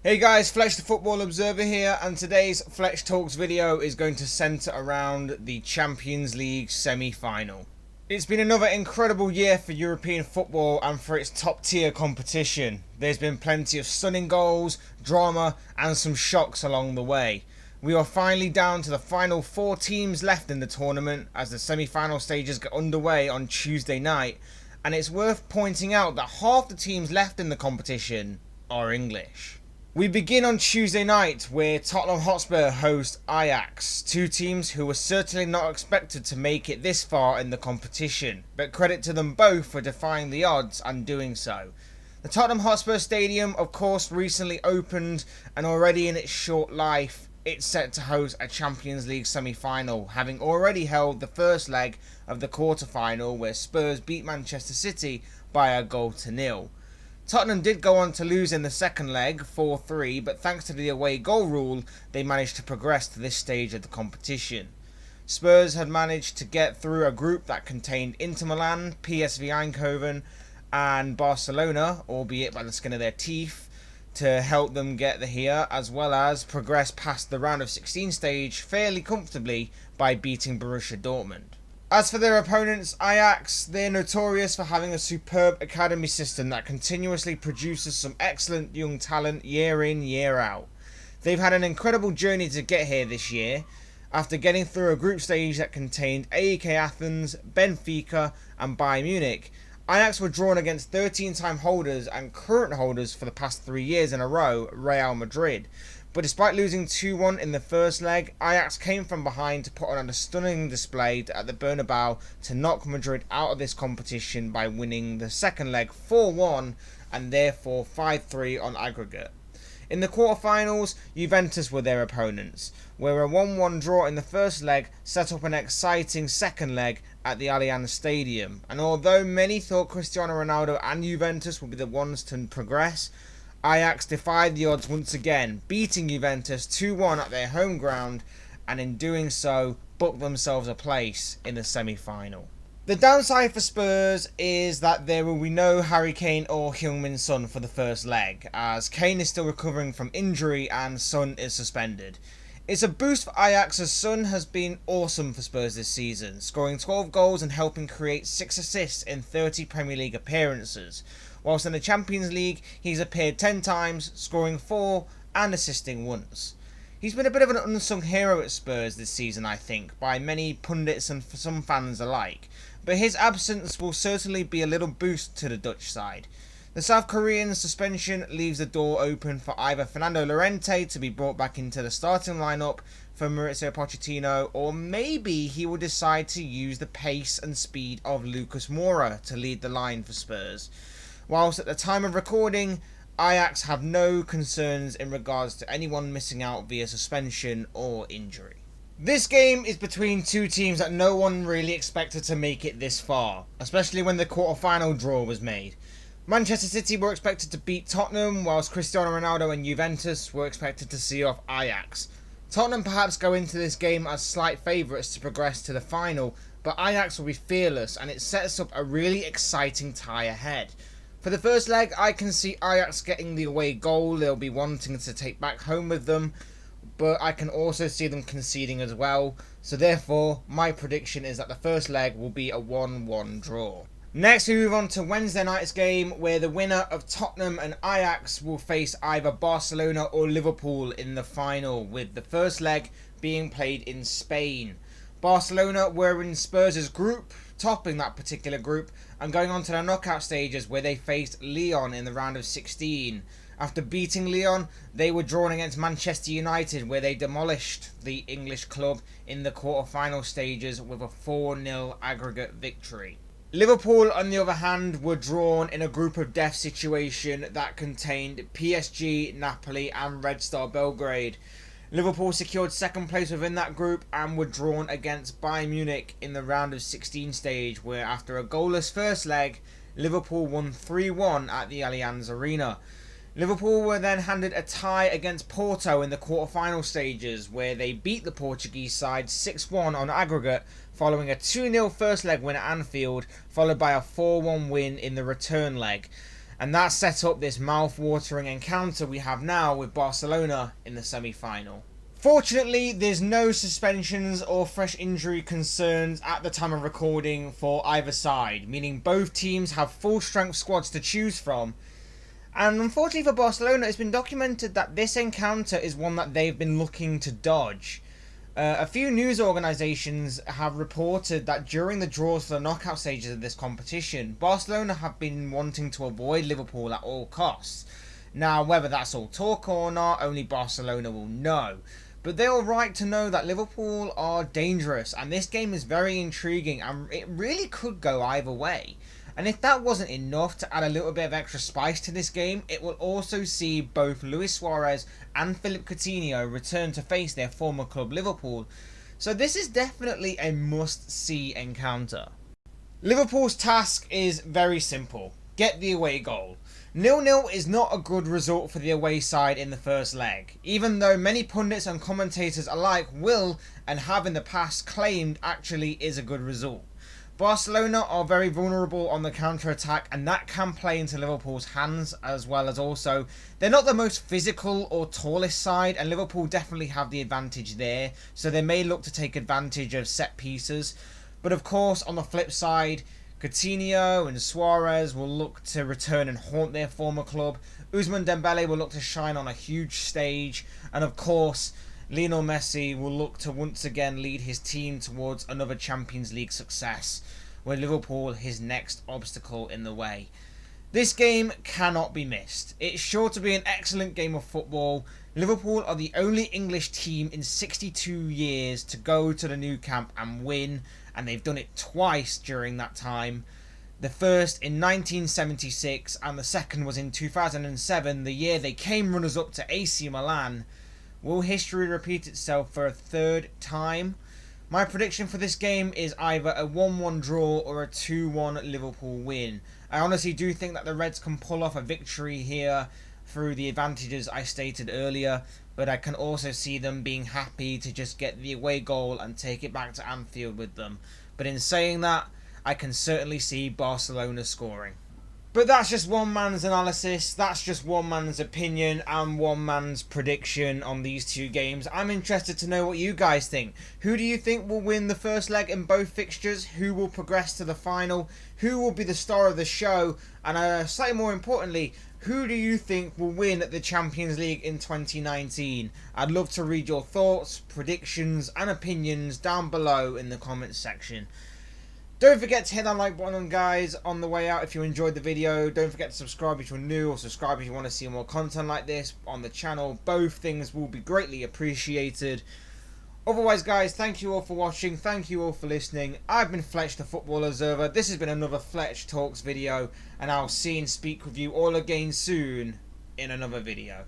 Hey guys, Fletch the Football Observer here, and today's Fletch Talks video is going to centre around the Champions League semi-final. It's been another incredible year for European football and for its top tier competition. There's been plenty of stunning goals, drama and some shocks along the way. We are finally down to the final 4 teams left in the tournament as the semi-final stages get underway on Tuesday night, and it's worth pointing out that half the teams left in the competition are English. We begin on Tuesday night where Tottenham Hotspur host Ajax, two teams who were certainly not expected to make it this far in the competition, but credit to them both for defying the odds and doing so. The Tottenham Hotspur Stadium of course recently opened, and already in its short life it's set to host a Champions League semi-final, having already held the first leg of the quarter-final where Spurs beat Manchester City by a goal to nil. Tottenham did go on to lose in the second leg 4-3, but thanks to the away goal rule they managed to progress to this stage of the competition. Spurs had managed to get through a group that contained Inter Milan, PSV Eindhoven and Barcelona, albeit by the skin of their teeth, to help them get here, as well as progress past the round of 16 stage fairly comfortably by beating Borussia Dortmund. As for their opponents, Ajax, they're notorious for having a superb academy system that continuously produces some excellent young talent year in, year out. They've had an incredible journey to get here this year, after getting through a group stage that contained AEK Athens, Benfica and Bayern Munich. Ajax were drawn against 13-time holders and current holders for the past 3 years in a row, Real Madrid. But despite losing 2-1 in the first leg, Ajax came from behind to put on a stunning display at the Bernabeu to knock Madrid out of this competition by winning the second leg 4-1 and therefore 5-3 on aggregate. In the quarterfinals, Juventus were their opponents, where a 1-1 draw in the first leg set up an exciting second leg at the Allianz Stadium. And although many thought Cristiano Ronaldo and Juventus would be the ones to progress, Ajax defied the odds once again, beating Juventus 2-1 at their home ground, and in doing so booked themselves a place in the semi-final. The downside for Spurs is that there will be no Harry Kane or Heung-min Son for the first leg, as Kane is still recovering from injury and Son is suspended. It's a boost for Ajax as Son has been awesome for Spurs this season, scoring 12 goals and helping create 6 assists in 30 Premier League appearances. Whilst in the Champions League, he's appeared 10 times, scoring 4 and assisting once. He's been a bit of an unsung hero at Spurs this season, I think, by many pundits and for some fans alike. But his absence will certainly be a little boost to the Dutch side. The South Korean suspension leaves the door open for either Fernando Llorente to be brought back into the starting lineup for Mauricio Pochettino, or maybe he will decide to use the pace and speed of Lucas Moura to lead the line for Spurs. Whilst at the time of recording, Ajax have no concerns in regards to anyone missing out via suspension or injury. This game is between two teams that no one really expected to make it this far, especially when the quarter-final draw was made. Manchester City were expected to beat Tottenham, whilst Cristiano Ronaldo and Juventus were expected to see off Ajax. Tottenham perhaps go into this game as slight favourites to progress to the final, but Ajax will be fearless, and it sets up a really exciting tie ahead. For the first leg, I can see Ajax getting the away goal they'll be wanting to take back home with them, but I can also see them conceding as well, so therefore my prediction is that the first leg will be a 1-1 draw. Next we move on to Wednesday night's game, where the winner of Tottenham and Ajax will face either Barcelona or Liverpool in the final, with the first leg being played in Spain. Barcelona were in Spurs' group, topping that particular group, and going on to the knockout stages where they faced Lyon in the round of 16. After beating Lyon, they were drawn against Manchester United, where they demolished the English club in the quarter-final stages with a 4-0 aggregate victory. Liverpool, on the other hand, were drawn in a group of death situation that contained PSG, Napoli and Red Star Belgrade. Liverpool secured second place within that group and were drawn against Bayern Munich in the round of 16 stage, where after a goalless first leg, Liverpool won 3-1 at the Allianz Arena. Liverpool were then handed a tie against Porto in the quarter-final stages, where they beat the Portuguese side 6-1 on aggregate, following a 2-0 first leg win at Anfield, followed by a 4-1 win in the return leg. and that set up this mouth-watering encounter we have now with Barcelona in the semi-final. Fortunately, there's no suspensions or fresh injury concerns at the time of recording for either side, meaning both teams have full-strength squads to choose from. And unfortunately for Barcelona, it's been documented that this encounter is one that they've been looking to dodge. A few news organisations have reported that during the draws for the knockout stages of this competition, Barcelona have been wanting to avoid Liverpool at all costs. Now, whether that's all talk or not, only Barcelona will know. But they're all right to know that Liverpool are dangerous, and this game is very intriguing, and it really could go either way. And if that wasn't enough to add a little bit of extra spice to this game, it will also see both Luis Suarez and Philippe Coutinho return to face their former club Liverpool. So this is definitely a must-see encounter. Liverpool's task is very simple. Get the away goal. 0-0 is not a good result for the away side in the first leg, even though many pundits and commentators alike will and have in the past claimed actually is a good result. Barcelona are very vulnerable on the counter-attack, and that can play into Liverpool's hands, as well as also they're not the most physical or tallest side, and Liverpool definitely have the advantage there, so they may look to take advantage of set pieces. But of course, on the flip side, Coutinho and Suarez will look to return and haunt their former club. Ousmane Dembele will look to shine on a huge stage, and of course, Lionel Messi will look to once again lead his team towards another Champions League success, with Liverpool his next obstacle in the way. This game cannot be missed. It's sure to be an excellent game of football. Liverpool are the only English team in 62 years to go to the Nou Camp and win, and they've done it twice during that time. The first in 1976 and the second was in 2007, the year they came runners-up to AC Milan. Will history repeat itself for a third time? My prediction for this game is either a 1-1 draw or a 2-1 Liverpool win. I honestly do think that the Reds can pull off a victory here through the advantages I stated earlier, but I can also see them being happy to just get the away goal and take it back to Anfield with them. But in saying that, I can certainly see Barcelona scoring. But that's just one man's analysis, that's just one man's opinion and one man's prediction on these two games. I'm interested to know what you guys think. Who do you think will win the first leg in both fixtures? Who will progress to the final? Who will be the star of the show? And slightly more importantly, who do you think will win the Champions League in 2019? I'd love to read your thoughts, predictions and opinions down below in the comments section. Don't forget to hit that like button, guys, on the way out if you enjoyed the video. Don't forget to subscribe if you're new, or subscribe if you want to see more content like this on the channel. Both things will be greatly appreciated. Otherwise, guys, thank you all for watching. Thank you all for listening. I've been Fletch, the Football Observer. This has been another Fletch Talks video, and I'll see and speak with you all again soon in another video.